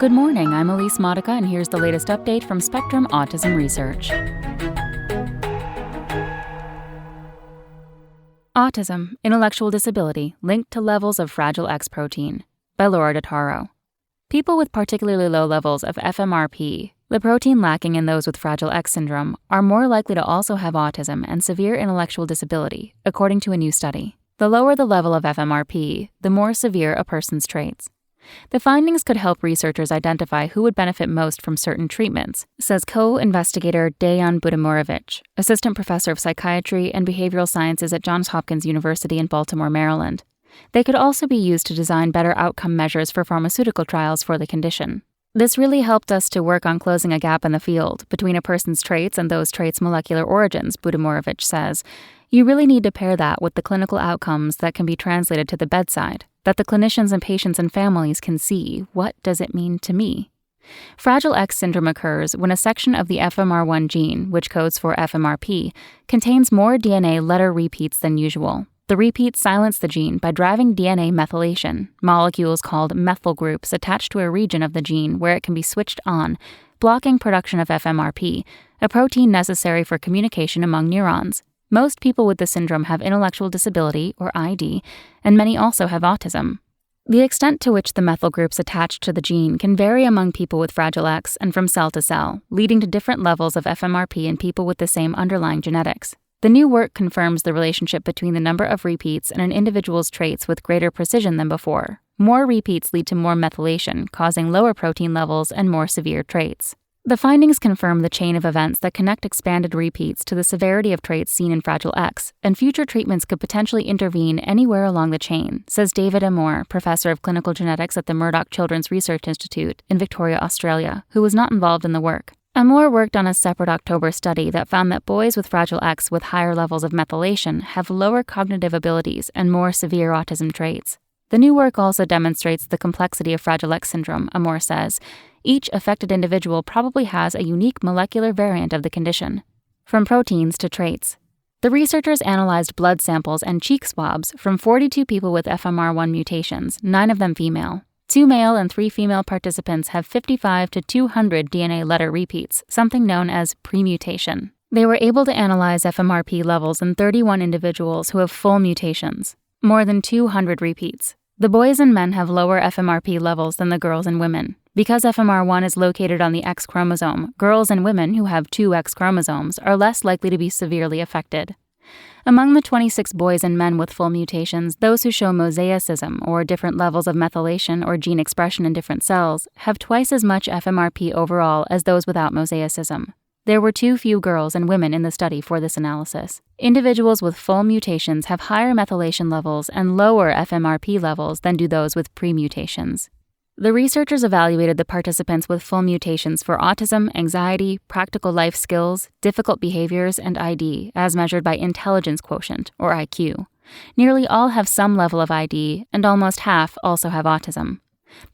Good morning, I'm Elise Modica, and here's the latest update from Spectrum Autism Research. Autism, Intellectual Disability, Linked to Levels of Fragile X Protein, by Laura Dottaro. People with particularly low levels of FMRP, the protein lacking in those with Fragile X syndrome, are more likely to also have autism and severe intellectual disability, according to a new study. The lower the level of FMRP, the more severe a person's traits. The findings could help researchers identify who would benefit most from certain treatments, says co-investigator Dejan Budimorovic, assistant professor of psychiatry and behavioral sciences at Johns Hopkins University in Baltimore, Maryland. They could also be used to design better outcome measures for pharmaceutical trials for the condition. This really helped us to work on closing a gap in the field between a person's traits and those traits' molecular origins, Budimorovic says. You really need to pair that with the clinical outcomes that can be translated to the bedside, that the clinicians and patients and families can see, what does it mean to me? Fragile X syndrome occurs when a section of the FMR1 gene, which codes for FMRP, contains more DNA letter repeats than usual. The repeats silence the gene by driving DNA methylation, molecules called methyl groups attached to a region of the gene where it can be switched on, blocking production of FMRP, a protein necessary for communication among neurons. Most people with the syndrome have intellectual disability, or ID, and many also have autism. The extent to which the methyl groups attached to the gene can vary among people with Fragile X and from cell to cell, leading to different levels of FMRP in people with the same underlying genetics. The new work confirms the relationship between the number of repeats and an individual's traits with greater precision than before. More repeats lead to more methylation, causing lower protein levels and more severe traits. The findings confirm the chain of events that connect expanded repeats to the severity of traits seen in Fragile X, and future treatments could potentially intervene anywhere along the chain, says David Amore, professor of clinical genetics at the Murdoch Children's Research Institute in Victoria, Australia, who was not involved in the work. Amore worked on a separate October study that found that boys with Fragile X with higher levels of methylation have lower cognitive abilities and more severe autism traits. The new work also demonstrates the complexity of Fragile X syndrome, Amore says. Each affected individual probably has a unique molecular variant of the condition. From proteins to traits. The researchers analyzed blood samples and cheek swabs from 42 people with FMR1 mutations, 9 of them female. 2 male and 3 female participants have 55 to 200 DNA letter repeats, something known as premutation. They were able to analyze FMRP levels in 31 individuals who have full mutations, more than 200 repeats. The boys and men have lower FMRP levels than the girls and women. Because FMR1 is located on the X chromosome, girls and women who have 2 X chromosomes are less likely to be severely affected. Among the 26 boys and men with full mutations, those who show mosaicism, or different levels of methylation or gene expression in different cells, have twice as much FMRP overall as those without mosaicism. There were too few girls and women in the study for this analysis. Individuals with full mutations have higher methylation levels and lower FMRP levels than do those with pre-mutations. The researchers evaluated the participants with full mutations for autism, anxiety, practical life skills, difficult behaviors, and ID, as measured by intelligence quotient, or IQ. Nearly all have some level of ID, and almost half also have autism.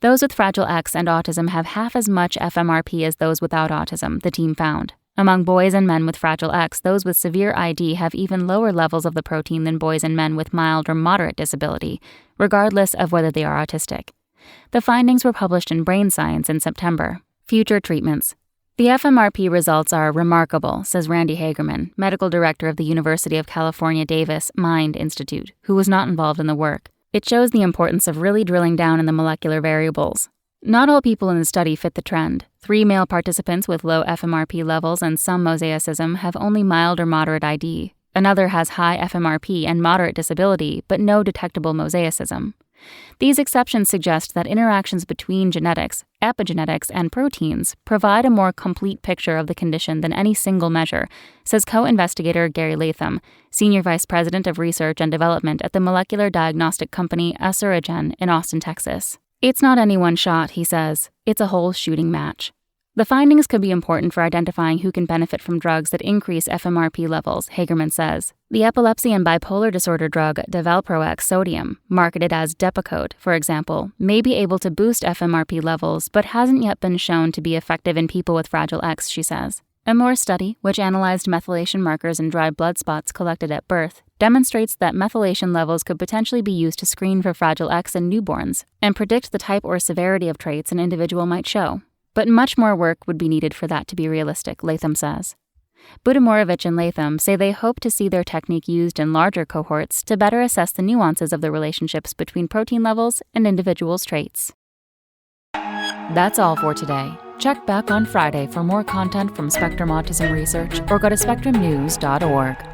Those with Fragile X and autism have half as much FMRP as those without autism, the team found. Among boys and men with Fragile X, those with severe ID have even lower levels of the protein than boys and men with mild or moderate disability, regardless of whether they are autistic. The findings were published in Brain Science in September. Future treatments. The FMRP results are remarkable, says Randy Hagerman, medical director of the University of California Davis Mind Institute, who was not involved in the work. It shows the importance of really drilling down in the molecular variables. Not all people in the study fit the trend. 3 male participants with low FMRP levels and some mosaicism have only mild or moderate ID. Another has high FMRP and moderate disability, but no detectable mosaicism. These exceptions suggest that interactions between genetics, epigenetics, and proteins provide a more complete picture of the condition than any single measure, says co-investigator Gary Latham, Senior Vice President of Research and Development at the molecular diagnostic company Asuragen in Austin, Texas. It's not any one shot, he says. It's a whole shooting match. The findings could be important for identifying who can benefit from drugs that increase FMRP levels, Hagerman says. The epilepsy and bipolar disorder drug Devalproex sodium, marketed as Depakote, for example, may be able to boost FMRP levels but hasn't yet been shown to be effective in people with Fragile X, she says. A Moore study, which analyzed methylation markers in dried blood spots collected at birth, demonstrates that methylation levels could potentially be used to screen for Fragile X in newborns and predict the type or severity of traits an individual might show. But much more work would be needed for that to be realistic, Latham says. Budimorovic and Latham say they hope to see their technique used in larger cohorts to better assess the nuances of the relationships between protein levels and individuals' traits. That's all for today. Check back on Friday for more content from Spectrum Autism Research or go to spectrumnews.org.